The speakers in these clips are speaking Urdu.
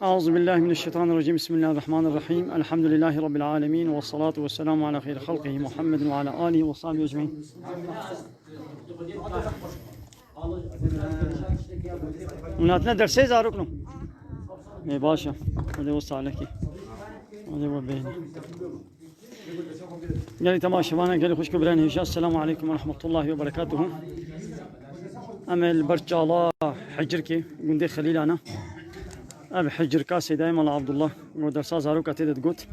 أعوذ بالله من الشيطان الرجيم. بسم الله الرحمن الرحيم. الحمد لله رب العالمين والصلاة والسلام على خير خلقه محمد وعلى آله وصحبه أجمعين. وناتنا درسي زاركنو اي باشا هذا وصل عليك هذا هو بيني قال لي تماشى وانا قال لي خوش كبراني السلام عليكم ورحمة الله وبركاته. أمل برجالة حجركي قندي خليل أنا أبي حجر كاسي دائما عبد الله ودرسا زاروكا تيدت قوت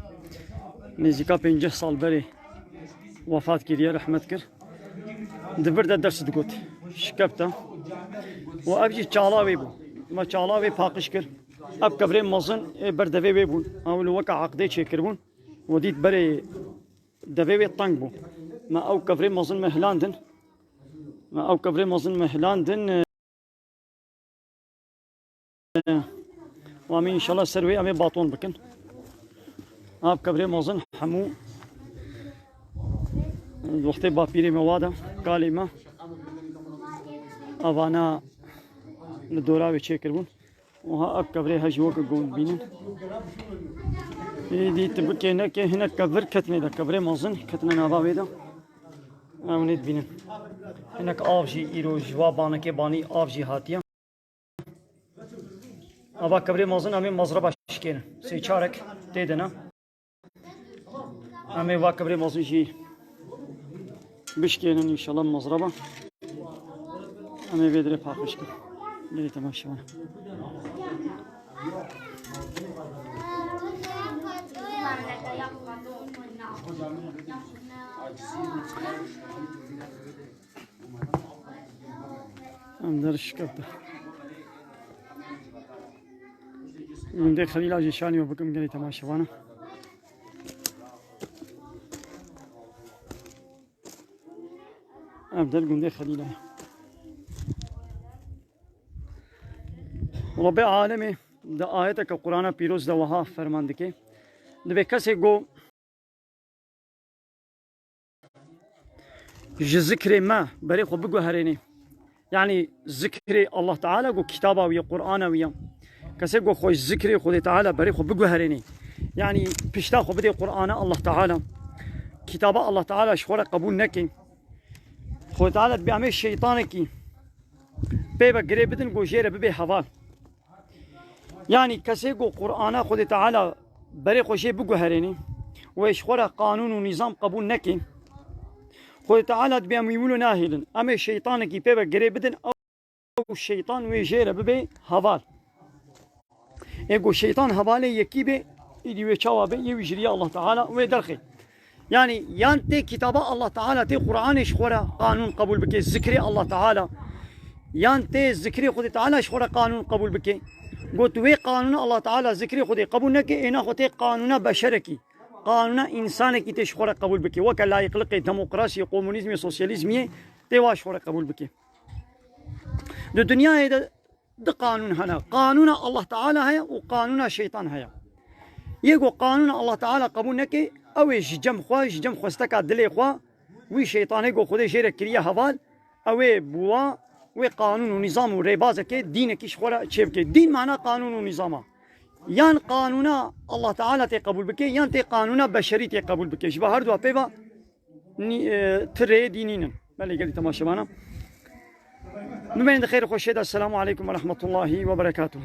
نزيكا بينجه صال بري وفاة كيريا رحمة كر دبرد الدرس تقوت شكبته وأبجي تشالاوي بو ما تشالاوي باقش كر أب كبرين مزن بردفي بيبون أو الوقع عقدي شكربون وديت بري دفي طنق بو ما أو كبرين مزن مهلاندن ما أو كبرين مزن مهلاندن وامين إن شاء الله سروي أمي باطون بكن أب كبرين مزن حمو وقتی با پیری مواده کالیما آوانا لدورا وچه کربون و ها اب کبره هجوک گون بینن دی تبکه نه که هناك کبر کتنه ده کبره مازن کتنه نابا ویدا امنیت بینن هناك آفجی ایرو جوابانه که بانی آفجی هاتیا آبا کبره مازن امی مزربه شکنه سی چارک دیدنا امی وا کبره مازن جی بشكينا إن شاء الله مزربة أنا بيدري باخش كده اللي تمام شوانا أم درش كده من ده خليل أجي شاني وبكم اللي تمام شوانا أبدل قندي خليله رب عالمي ده آياتك القرآن بيروز ده وها فرماندكي ده بكسي جو ذكر ما بري خو بقو هريني يعني ذكر الله تعالى جو كتابه ويا قرآن ويا كسي جو خو ذكر خود تعالى بري خو بقو هريني يعني بيشتا خو بدي قرآن الله تعالى كتابه الله تعالى شورا قبول نكي خود تعالى بيعمل الشيطان كي بيبقى قريبتن جو جيره ببي حوال يعني كسي جو قرآن خود تعالى بري خوشي بقو هريني ويش خورا قانون ونظام قبول نكي خود تعالى بيعمل يمولو ناهلن اما الشيطان كي بيبقى قريبتن او الشيطان ويجيره ببي حوال ايقو الشيطان حوالي يكي بي يدي ويشاوا بي يوجري الله تعالى ويدرخي يعني يانتي كتاب الله تعالى تي قرآن شخورا قانون قبول بكي ذكري الله تعالى يانتي ذكري خدي تعالى شخورا قانون قبول بكي قلت وي قانون الله تعالى ذكري خدي قبول نكي انا خدي قانون بشركي قانون انسانكي تي شخورا قبول بكي وكا لا يقلقي ديمقراطي كومونيزمي سوسياليزمي تي وا شخورا قبول بكي دو دنيا هي ده قانون هنا قانون الله تعالى هي وقانون الشيطان هي يقو قانون الله تعالى قبول نكي او جم خوستك دلي خوا وي شيطان يقو خدي جيره كريا حوال او بوا وي قانون ونظام وريبازك دينك شخورا تشبكي دين معناه قانون ونظام يان قانون الله تعالى تقبل بك يان تي قانون بشري تقبل بك شبه هر دو بيبا تري دينين بلي قال تماشى معنا نمين خير خوش السلام عليكم ورحمه الله وبركاته.